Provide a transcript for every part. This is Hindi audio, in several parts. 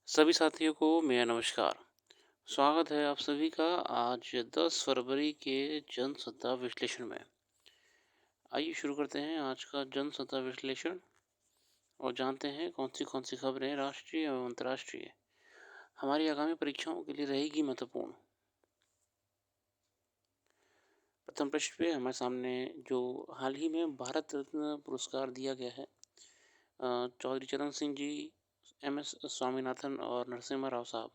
सभी साथियों को मेरा नमस्कार। स्वागत है आप सभी का आज 10 फरवरी के जनसत्ता विश्लेषण में। आइए शुरू करते हैं आज का जनसत्ता विश्लेषण और जानते हैं कौन सी खबरें राष्ट्रीय एवं अंतर्राष्ट्रीय हमारी आगामी परीक्षाओं के लिए रहेगी महत्वपूर्ण। प्रथम प्रश्न पे हमारे सामने जो हाल ही में भारत रत्न पुरस्कार दिया गया है चौधरी चरण सिंह जी, एम एस स्वामीनाथन और नरसिम्हा राव साहब।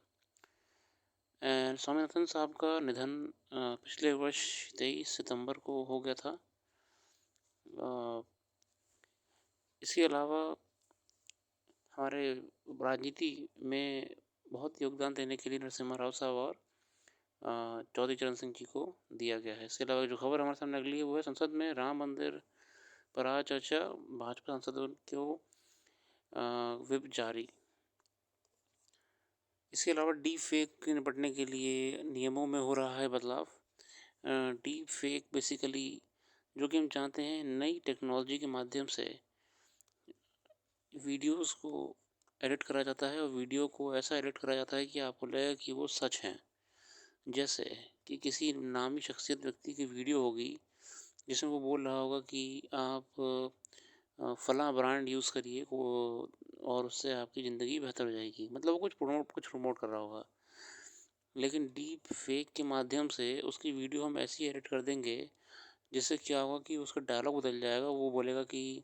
स्वामीनाथन साहब का निधन पिछले वर्ष 23 सितंबर को हो गया था। इसके अलावा हमारे राजनीति में बहुत योगदान देने के लिए नरसिम्हा राव साहब और चौधरी चरण सिंह जी को दिया गया है। इसके अलावा जो खबर हमारे सामने अगली है वो है संसद में राम मंदिर पर आज चर्चा, भाजपा सांसदों को व्हिप जारी। इसके अलावा डीप फेक से निपटने के लिए नियमों में हो रहा है बदलाव। डीप फेक बेसिकली जो कि हम जानते हैं नई टेक्नोलॉजी के माध्यम से वीडियोस को एडिट करा जाता है और वीडियो को ऐसा एडिट करा जाता है कि आपको लगेगा कि वो सच हैं। जैसे कि किसी नामी शख्सियत व्यक्ति की वीडियो होगी जिसमें वो बोल रहा होगा कि आप फलां ब्रांड यूज़ करिए वो और उससे आपकी ज़िंदगी बेहतर हो जाएगी। मतलब वो कुछ प्रमोट कर रहा होगा। लेकिन डीप फेक के माध्यम से उसकी वीडियो हम ऐसी एडिट कर देंगे जिससे क्या होगा कि उसका डायलॉग बदल जाएगा। वो बोलेगा कि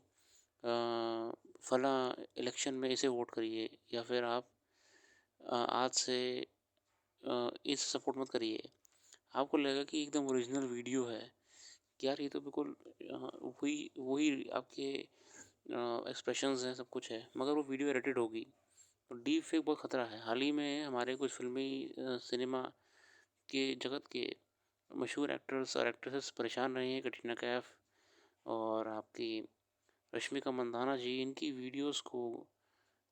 फलां इलेक्शन में इसे वोट करिए या फिर आप आज से इस सपोर्ट मत करिए। आपको लगेगा कि एकदम ओरिजिनल वीडियो है कि यार ये तो बिल्कुल वही वही आपके एक्सप्रेशंस हैं, सब कुछ है, मगर वो वीडियो एडिटेड होगी। तो डीप फेक बहुत ख़तरा है। हाल ही में हमारे कुछ फिल्मी सिनेमा के जगत के मशहूर एक्टर्स और एक्ट्रेसेस परेशान रहे हैं। कटरीना कैफ और आपकी रश्मिका मंदाना जी, इनकी वीडियोस को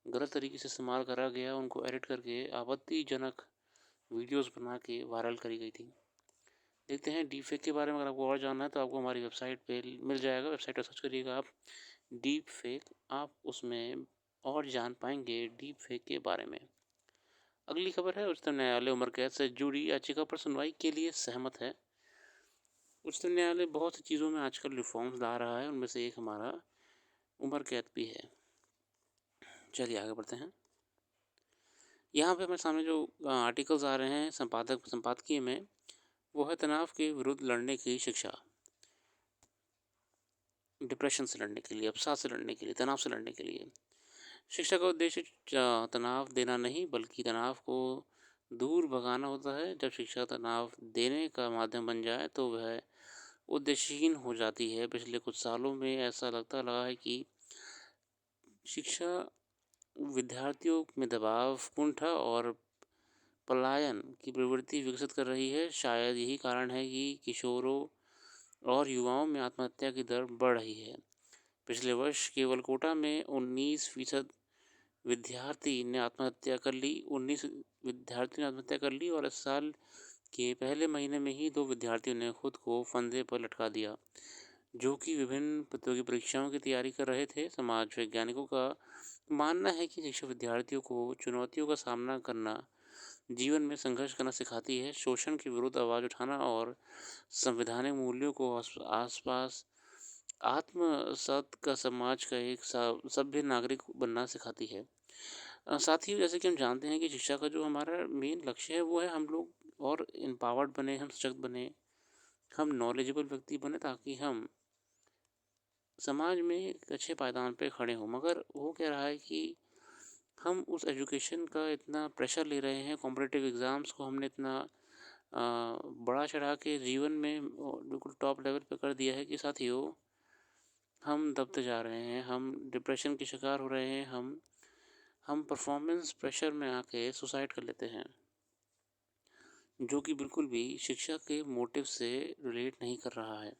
गलत तरीके से इस्तेमाल करा गया, उनको एडिट करके आपत्तिजनक वीडियोस बना के वायरल करी गई थी। देखते हैं डीप फेक के बारे में। अगर आपको और जानना है तो आपको हमारी वेबसाइट पे मिल जाएगा। वेबसाइट पर सर्च करिएगा आप डीप फेक, आप उसमें और जान पाएंगे डीप फेक के बारे में। अगली खबर है उच्चतम न्यायालय उम्र कैद से जुड़ी याचिका पर सुनवाई के लिए सहमत है। उच्चतम न्यायालय बहुत सी चीज़ों में आजकल रिफॉर्म्स ला रहा है, उनमें से एक हमारा उम्र कैद भी है। चलिए आगे बढ़ते हैं। यहाँ पे हमारे सामने जो आर्टिकल्स आ रहे हैं संपादकीय में, वो है तनाव के विरुद्ध लड़ने की शिक्षा। डिप्रेशन से लड़ने के लिए, अवसाद से लड़ने के लिए, तनाव से लड़ने के लिए शिक्षा का उद्देश्य तनाव देना नहीं बल्कि तनाव को दूर भगाना होता है। जब शिक्षा तनाव देने का माध्यम बन जाए तो वह उद्देश्यहीन हो जाती है। पिछले कुछ सालों में ऐसा लगता रहा है कि शिक्षा विद्यार्थियों में दबाव, कुंठा और पलायन की प्रवृत्ति विकसित कर रही है। शायद यही कारण है कि किशोरों और युवाओं में आत्महत्या की दर बढ़ रही है। पिछले वर्ष केवल कोटा में 19% विद्यार्थी ने आत्महत्या कर ली 19 विद्यार्थियों ने आत्महत्या कर ली और इस साल के पहले महीने में ही 2 विद्यार्थियों ने खुद को फंदे पर लटका दिया, जो कि विभिन्न प्रतियोगी परीक्षाओं की तैयारी कर रहे थे। समाज वैज्ञानिकों का मानना है कि शिक्षा विद्यार्थियों को चुनौतियों का सामना करना, जीवन में संघर्ष करना सिखाती है। शोषण के विरुद्ध आवाज़ उठाना और संवैधानिक मूल्यों को आसपास आत्मसात का समाज का एक सभ्य नागरिक बनना सिखाती है। साथ ही जैसे कि हम जानते हैं कि शिक्षा का जो हमारा मेन लक्ष्य है वो है हम लोग और एम्पावर्ड बने, हम सशक्त बने, हम नॉलेजेबल व्यक्ति बने ताकि हम समाज में एक अच्छे पायदान पे खड़े हों। मगर हो क्या रहा है कि हम उस एजुकेशन का इतना प्रेशर ले रहे हैं, कॉम्पिटिटिव एग्ज़ाम्स को हमने इतना बढ़ा चढ़ा के जीवन में बिल्कुल टॉप लेवल पे कर दिया है कि साथियों हम दबते जा रहे हैं, हम डिप्रेशन के शिकार हो रहे हैं, हम परफॉर्मेंस प्रेशर में आके सुसाइड कर लेते हैं, जो कि बिल्कुल भी शिक्षा के मोटिव से रिलेट नहीं कर रहा है।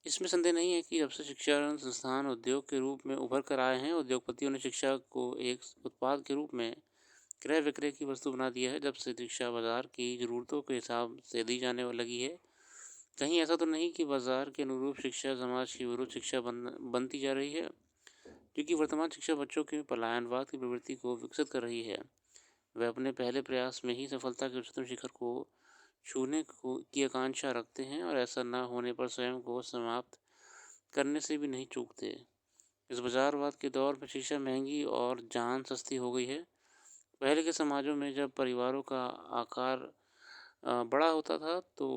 इसमें संदेह नहीं है कि जब से शिक्षण संस्थान उद्योग के रूप में उभर कर आए हैं, उद्योगपतियों ने शिक्षा को एक उत्पाद के रूप में क्रय विक्रय की वस्तु बना दिया है। जब से शिक्षा बाजार की ज़रूरतों के हिसाब से दी जाने लगी है, कहीं ऐसा तो नहीं कि बाजार के अनुरूप शिक्षा समाज की विरुद्ध शिक्षा बनती जा रही है। क्योंकि वर्तमान शिक्षा बच्चों के पलायनवाद की प्रवृत्ति को विकसित कर रही है। वे अपने पहले प्रयास में ही सफलता के उच्चतम शिखर को छूने की आकांक्षा रखते हैं और ऐसा न होने पर स्वयं को समाप्त करने से भी नहीं चूकते। इस बाजारवाद के दौर में शिक्षा महंगी और जान सस्ती हो गई है। पहले के समाजों में जब परिवारों का आकार बड़ा होता था तो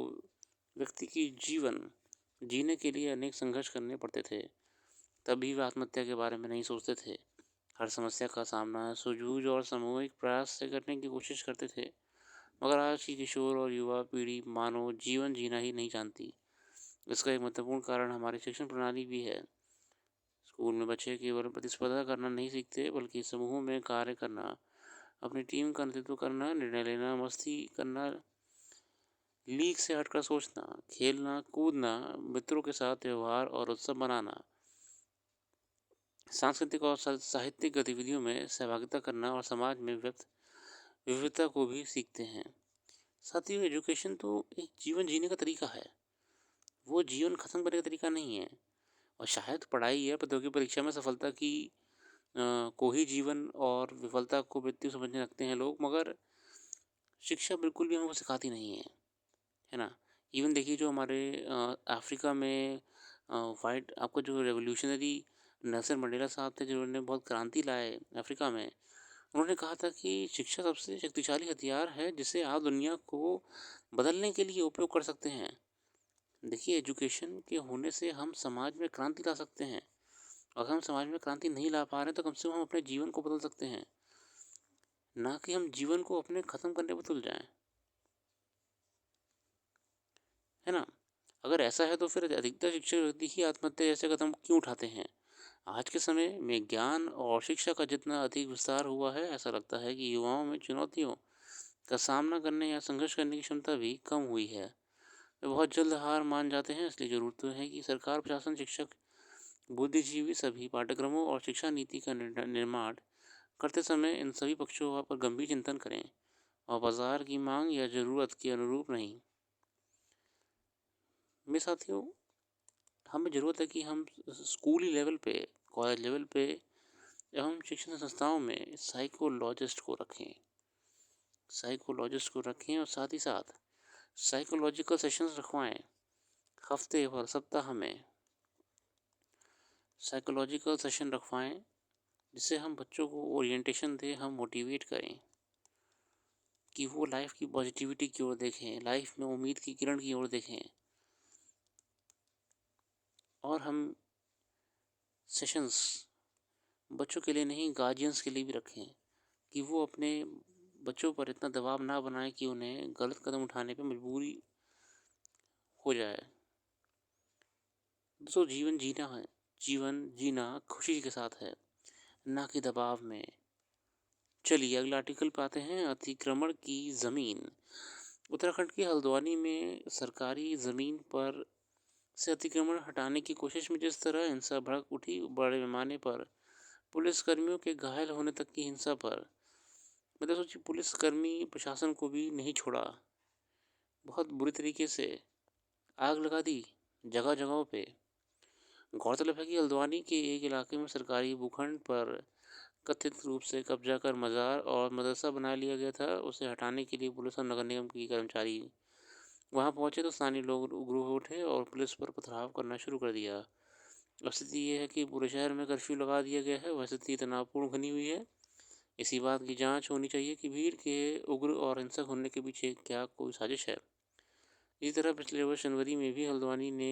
व्यक्ति की जीवन जीने के लिए अनेक संघर्ष करने पड़ते थे। तभी वे आत्महत्या के बारे में नहीं सोचते थे। हर समस्या का सामना सूझबूझ और सामूहिक प्रयास से करने की कोशिश करते थे। मगर आज की किशोर और युवा पीढ़ी मानो जीवन जीना ही नहीं जानती। इसका एक महत्वपूर्ण कारण हमारी शिक्षण प्रणाली भी है। स्कूल में बच्चे केवल प्रतिस्पर्धा करना नहीं सीखते बल्कि समूह में कार्य करना, अपनी टीम का नेतृत्व करना, निर्णय लेना, मस्ती करना, लीक से हटकर सोचना, खेलना कूदना, मित्रों के साथ व्यवहार और उत्सव मनाना, सांस्कृतिक और साहित्यिक गतिविधियों में सहभागिता करना और समाज में व्यक्त विविधता को भी सीखते हैं। साथ ही एजुकेशन तो एक जीवन जीने का तरीका है, वो जीवन खत्म करने का तरीका नहीं है। और शायद पढ़ाई या प्रतियोगी परीक्षा में सफलता की को ही जीवन और विफलता को मृत्यु समझने लगते हैं लोग, मगर शिक्षा बिल्कुल भी हमें वो सिखाती नहीं है ना। इवन देखिए जो हमारे अफ्रीका में वाइट आपको जो रेवोल्यूशनरी नेल्सन मंडेला साहब थे जिन्होंने बहुत क्रांति लाए अफ्रीका में, उन्होंने कहा था कि शिक्षा सबसे शक्तिशाली हथियार है जिसे आप दुनिया को बदलने के लिए उपयोग कर सकते हैं। देखिए एजुकेशन के होने से हम समाज में क्रांति ला सकते हैं। अगर हम समाज में क्रांति नहीं ला पा रहे तो कम से कम हम अपने जीवन को बदल सकते हैं, ना कि हम जीवन को अपने ख़त्म करने पर तुल जाएं, है ना। अगर ऐसा है तो फिर अधिकतर शिक्षक व्यक्ति ही आत्महत्या जैसे कदम क्यों उठाते हैं। आज के समय में ज्ञान और शिक्षा का जितना अधिक विस्तार हुआ है, ऐसा लगता है कि युवाओं में चुनौतियों का सामना करने या संघर्ष करने की क्षमता भी कम हुई है। वे बहुत जल्द हार मान जाते हैं। इसलिए ज़रूरत तो है कि सरकार, प्रशासन, शिक्षक, बुद्धिजीवी सभी पाठ्यक्रमों और शिक्षा नीति का निर्माण करते समय इन सभी पक्षों पर गंभीर चिंतन करें और बाजार की मांग या ज़रूरत के अनुरूप नहीं। मेरे साथियों, हमें ज़रूरत है कि हम स्कूली लेवल पे, कॉलेज लेवल पे एवं शिक्षण संस्थाओं में साइकोलॉजिस्ट को रखें और साथ ही साथ साइकोलॉजिकल सेशंस रखवाएं। हफ्ते भर, सप्ताह में साइकोलॉजिकल सेशन रखवाएं जिससे हम बच्चों को ओरिएंटेशन दें, हम मोटिवेट करें कि वो लाइफ की पॉजिटिविटी की ओर देखें, लाइफ में उम्मीद की किरण की ओर देखें। और हम सेशंस बच्चों के लिए नहीं, गार्जियंस के लिए भी रखें कि वो अपने बच्चों पर इतना दबाव ना बनाएं कि उन्हें गलत कदम उठाने पर मजबूरी हो जाए। दोस्तों, जीवन जीना खुशी के साथ है, ना कि दबाव में। चलिए अगला आर्टिकल पे आते हैं। अतिक्रमण की ज़मीन। उत्तराखंड के हल्द्वानी में सरकारी ज़मीन पर से अतिक्रमण हटाने की कोशिश में जिस तरह हिंसा भड़क उठी, बड़े पैमाने पर पुलिसकर्मियों के घायल होने तक की हिंसा पर, मतलब सोचिए, पुलिसकर्मी प्रशासन को भी नहीं छोड़ा, बहुत बुरी तरीके से आग लगा दी जगह जगहों पे। गौरतलब है कि हल्द्वानी के एक इलाके में सरकारी भूखंड पर कथित रूप से कब्जा कर मज़ार और मदरसा बना लिया गया था। उसे हटाने के लिए पुलिस और नगर निगम की कर्मचारी वहां पहुंचे तो स्थानीय लोग उग्र हो उठे और पुलिस पर पथराव करना शुरू कर दिया। अब स्थिति ये है कि पूरे शहर में कर्फ्यू लगा दिया गया है। वह स्थिति तनावपूर्ण बनी हुई है। इसी बात की जांच होनी चाहिए कि भीड़ के उग्र और हिंसक होने के पीछे क्या कोई साजिश है। इसी तरह पिछले वर्ष जनवरी में भी हल्द्वानी ने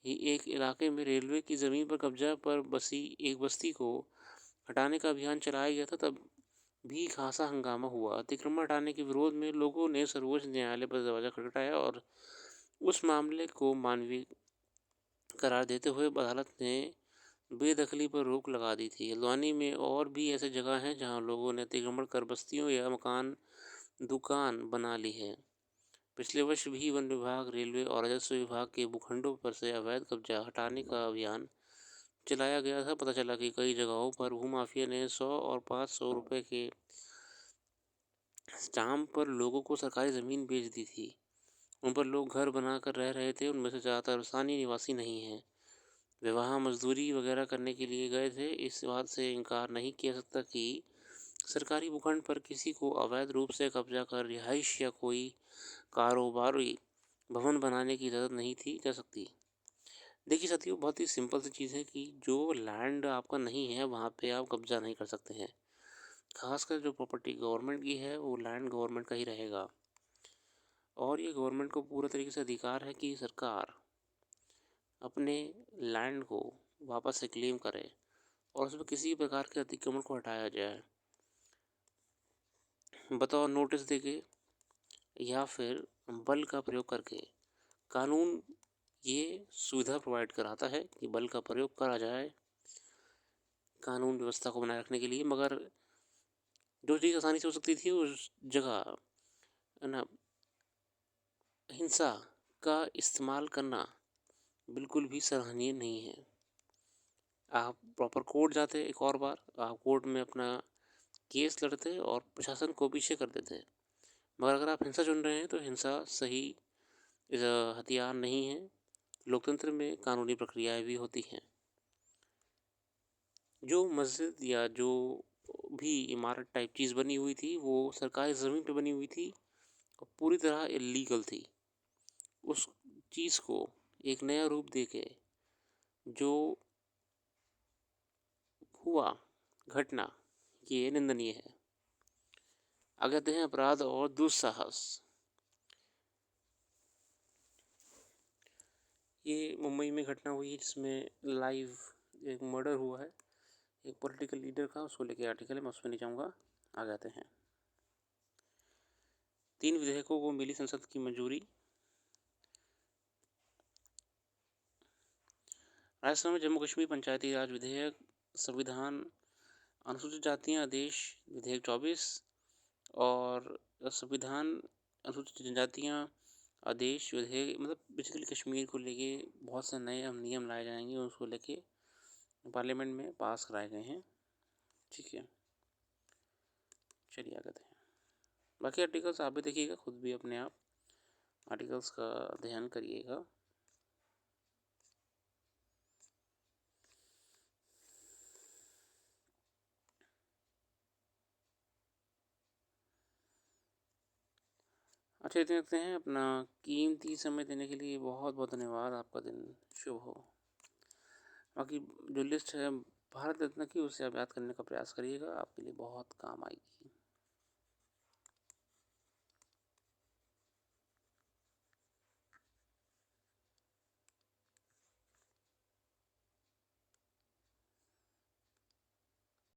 ही एक इलाके में रेलवे की ज़मीन पर कब्जा पर बसी एक बस्ती को हटाने का अभियान चलाया गया था। तब भी खासा हंगामा हुआ। अतिक्रमण हटाने के विरोध में लोगों ने सर्वोच्च न्यायालय पर दरवाजा खटखटाया और उस मामले को मानवीय करार देते हुए अदालत ने बेदखली पर रोक लगा दी थी। हल्द्वानी में और भी ऐसे जगह हैं जहां लोगों ने अतिक्रमण कर बस्तियों या मकान दुकान बना ली है। पिछले वर्ष भी वन विभाग, रेलवे और राजस्व विभाग के भूखंडों पर से अवैध कब्जा हटाने का अभियान चलाया गया था। पता चला कि कई जगहों पर भूमाफिया ने 100 और 500 रुपए के स्टाम्प पर लोगों को सरकारी ज़मीन बेच दी थी। उन पर लोग घर बनाकर रह रहे थे। उनमें से ज़्यादातर स्थानीय निवासी नहीं हैं। विवाह मजदूरी वगैरह करने के लिए गए थे। इस बात से इनकार नहीं किया जा सकता कि सरकारी भूखंड पर किसी को अवैध रूप से कब्जा कर रिहाइश या कोई कारोबारी भवन बनाने की इजाज़त नहीं थी जा सकती। देखिए साथियों, बहुत ही सिंपल सी चीज़ है कि जो लैंड आपका नहीं है वहाँ पे आप कब्जा नहीं कर सकते हैं। खासकर जो प्रॉपर्टी गवर्नमेंट की है वो लैंड गवर्नमेंट का ही रहेगा, और ये गवर्नमेंट को पूरा तरीके से अधिकार है कि सरकार अपने लैंड को वापस से क्लेम करे और उसमें किसी प्रकार के अतिक्रमण को हटाया जाए, बतौर नोटिस देके या फिर बल का प्रयोग करके। कानून ये सुविधा प्रोवाइड कराता है कि बल का प्रयोग करा जाए कानून व्यवस्था को बनाए रखने के लिए, मगर जो चीज़ आसानी से हो सकती थी उस जगह है ना, हिंसा का इस्तेमाल करना बिल्कुल भी सराहनीय नहीं है। आप प्रॉपर कोर्ट जाते, एक और बार आप कोर्ट में अपना केस लड़ते और प्रशासन को पीछे कर देते, मगर अगर आप हिंसा चुन रहे हैं तो हिंसा सही हथियार नहीं है। लोकतंत्र में कानूनी प्रक्रियाएं भी होती हैं। जो मस्जिद या जो भी इमारत टाइप चीज़ बनी हुई थी वो सरकारी ज़मीन पे बनी हुई थी और पूरी तरह इलीगल थी। उस चीज़ को एक नया रूप देके जो हुआ घटना, ये निंदनीय है। आगे आते हैं अपराध और दुस्साहस। ये मुंबई में घटना हुई है जिसमें लाइव एक मर्डर हुआ है एक पॉलिटिकल लीडर का, उसको लेके आर्टिकल है, मैं उसमें नहीं जाऊँगा। आगे आते हैं। 3 विधेयकों को मिली संसद की मंजूरी। राजस्थान में जम्मू कश्मीर पंचायती राज विधेयक, संविधान, अनुसूचित जातियाँ आदेश विधेयक 24 और संविधान अनुसूचित जनजातियाँ आदेश विधेयक, मतलब बेसिकली कश्मीर को लेके बहुत से नए नियम लाए जाएंगे, उसको लेके पार्लियामेंट में पास कराए गए हैं। ठीक है, चलिए आगे हैं। बाकी आर्टिकल्स आप भी देखिएगा, खुद भी अपने आप आर्टिकल्स का अध्ययन करिएगा। अच्छा, इतने रखते हैं। अपना कीमती समय देने के लिए बहुत बहुत धन्यवाद। आपका दिन शुभ हो। बाकी जो लिस्ट है भारत रत्न की, उसे आप याद करने का प्रयास करिएगा, आपके लिए बहुत काम आएगी।